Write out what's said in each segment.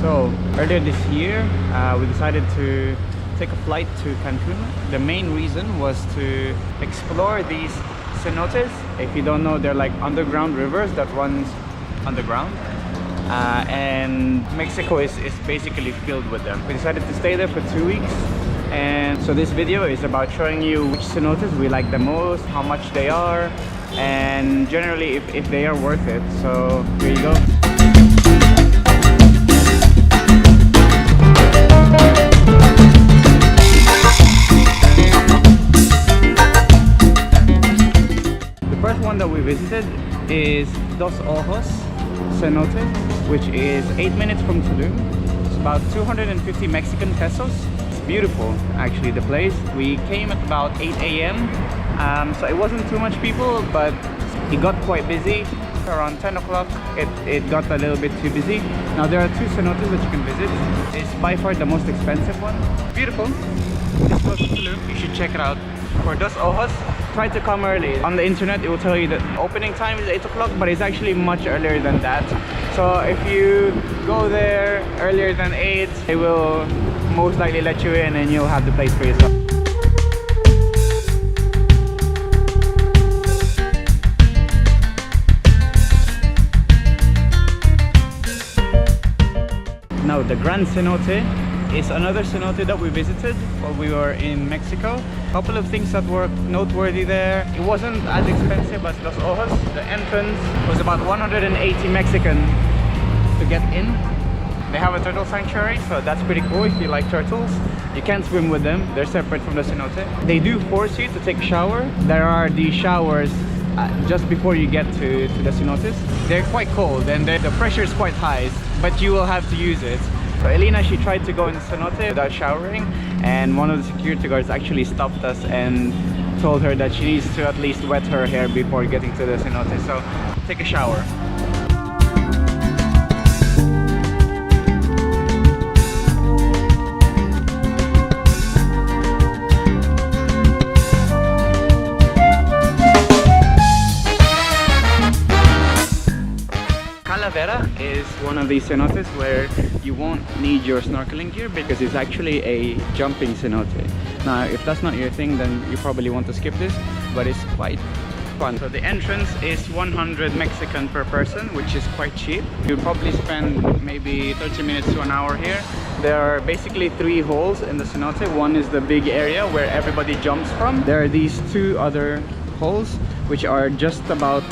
So earlier this year, we decided to take a flight to Cancun. The main reason was to explore these cenotes. If you don't know, they're like underground rivers that runs underground. And Mexico is basically filled with them. We decided to stay there for 2 weeks. And so this video is about showing you which cenotes we like the most, how much they are, and generally if they are worth it. So here you go. One that we visited is Dos Ojos cenote, which is 8 minutes from Tulum. It's about 250 Mexican pesos. It's beautiful, actually, the place. We came at about 8 a.m. So it wasn't too much people, but it got quite busy. Around 10 o'clock, it got a little bit too busy. Now there are 2 cenotes that you can visit. It's by far the most expensive one. Beautiful. It's close to Tulum. You should check it out. For Dos Ojos, try to come early. On the internet, it will tell you that opening time is 8 o'clock, but it's actually much earlier than that. So if you go there earlier than 8, they will most likely let you in and you'll have the place for yourself. Now the Grand Cenote is another cenote that we visited while we were in Mexico. A couple of things that were noteworthy there. It wasn't as expensive as Los Ojos. The entrance was about 180 Mexican to get in. They have a turtle sanctuary, so that's pretty cool if you like turtles. You can't swim with them, they're separate from the cenote. They do force you to take a shower. There are these showers just before you get to the cenotes. They're quite cold and the pressure is quite high, but you will have to use it. So Elena, she tried to go in the cenote without showering, and one of the security guards actually stopped us and told her that she needs to at least wet her hair before getting to the cenote. So take a shower. Is one of these cenotes where you won't need your snorkeling gear because it's actually a jumping cenote. Now if that's not your thing, then you probably want to skip this, but it's quite fun. So the entrance is 100 Mexican per person, which is quite cheap. You'll probably spend maybe 30 minutes to an hour here. There are basically 3 holes in the cenote. One is the big area where everybody jumps from. There are these 2 other holes which are just about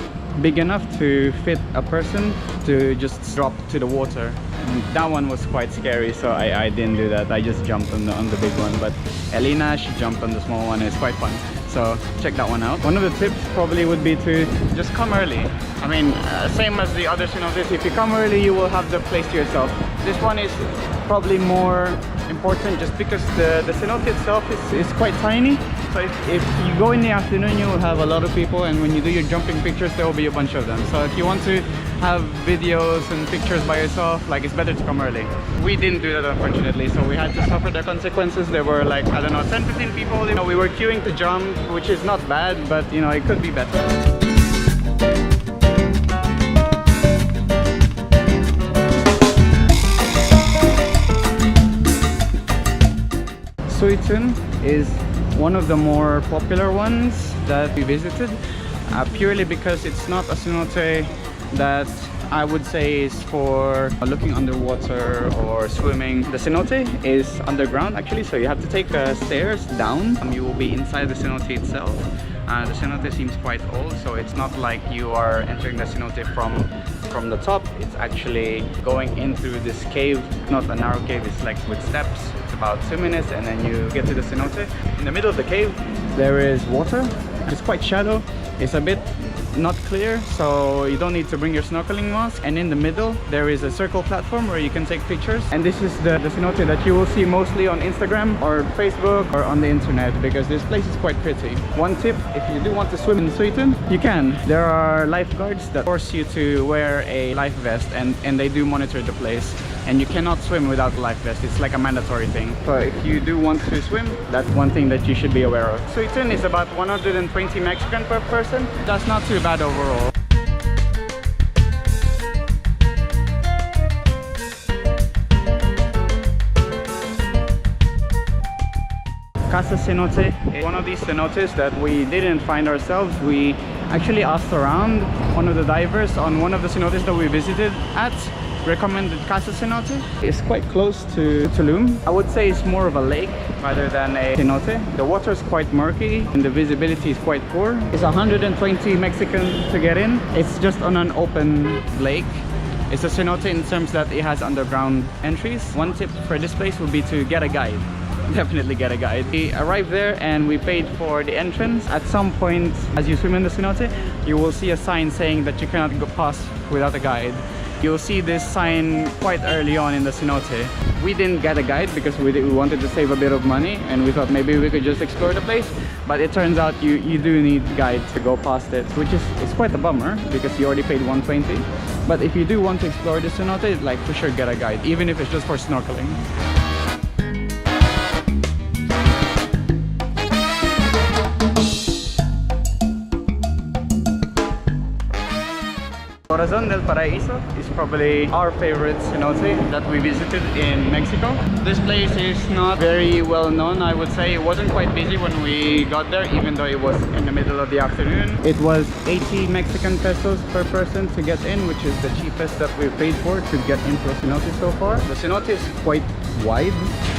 big enough to fit a person to just drop to the water. And that one was quite scary, so I didn't do that. I just jumped on the big one, but Elena, she jumped on the small one. It's quite fun, so check that one out. One of the tips probably would be to just come early. I mean, same as the other cenotes, if you come early you will have the place to yourself. This one is probably more important just because the cenote itself is quite tiny. So if you go in the afternoon, you will have a lot of people, and when you do your jumping pictures, there will be a bunch of them. So if you want to have videos and pictures by yourself, like, it's better to come early. We didn't do that, unfortunately, so we had to suffer the consequences. There were like, I don't know, 10-15 people. You know, we were queuing to jump, which is not bad, but you know, it could be better. Suitun is one of the more popular ones that we visited, purely because it's not a cenote that I would say is for looking underwater or swimming. The cenote is underground actually, so you have to take stairs down. You will be inside the cenote itself. The cenote seems quite old, so it's not like you are entering the cenote from the top. It's actually going in through this cave, not a narrow cave, it's like with steps. It's about 2 minutes and then you get to the cenote. In the middle of the cave there is water. It's quite shallow. It's a bit not clear, so you don't need to bring your snorkeling mask. And in the middle there is a circle platform where you can take pictures, and this is the cenote that you will see mostly on Instagram or Facebook or on the internet, because this place is quite pretty. One tip, if you do want to swim in Suitun, you can. There are lifeguards that force you to wear a life vest, and they do monitor the place, and you cannot swim without a life vest. It's like a mandatory thing. So if you do want to swim, that's one thing that you should be aware of. Suitun is about 120 Mexican per person. That's not too bad overall. Casa Cenote. One of these cenotes that we didn't find ourselves. We actually asked around. One of the divers on one of the cenotes that we visited at recommended Casa Cenote. It's quite close to Tulum. I would say it's more of a lake rather than a cenote. The water is quite murky and the visibility is quite poor. It's 120 Mexican to get in. It's just on an open lake. It's a cenote in terms that it has underground entries. One tip for this place would be to get a guide. Definitely get a guide. We arrived there and we paid for the entrance. At some point as you swim in the cenote, you will see a sign saying that you cannot go past without a guide. You'll see this sign quite early on in the cenote. We didn't get a guide because we wanted to save a bit of money and we thought maybe we could just explore the place, but it turns out you do need guide to go past it, which is it's quite a bummer because you already paid 120. But if you do want to explore the cenote, like for sure get a guide, even if it's just for snorkeling. Corazon del Paraíso is probably our favorite cenote that we visited in Mexico. This place is not very well known, I would say. It wasn't quite busy when we got there, even though it was in the middle of the afternoon. It was 80 Mexican pesos per person to get in, which is the cheapest that we paid for to get into a cenote so far. The cenote is quite wide.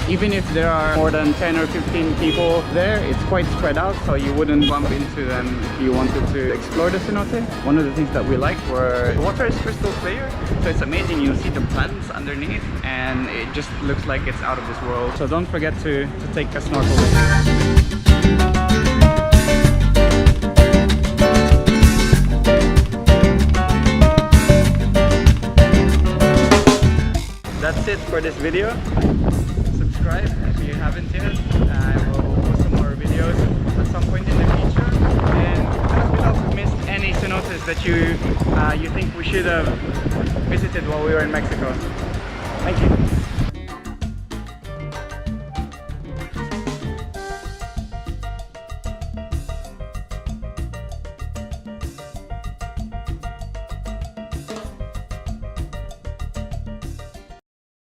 Even if there are more than 10 or 15 people there, it's quite spread out, so you wouldn't bump into them if you wanted to explore the cenote. One of the things that we liked were the water is crystal clear, so it's amazing. You'll see the plants underneath and it just looks like it's out of this world. So don't forget to take a snorkel. That's it for this video. Subscribe if you haven't yet. I will post some more videos at some point in the future. And comment below if you missed any cenotes that you think we should have visited while we were in Mexico.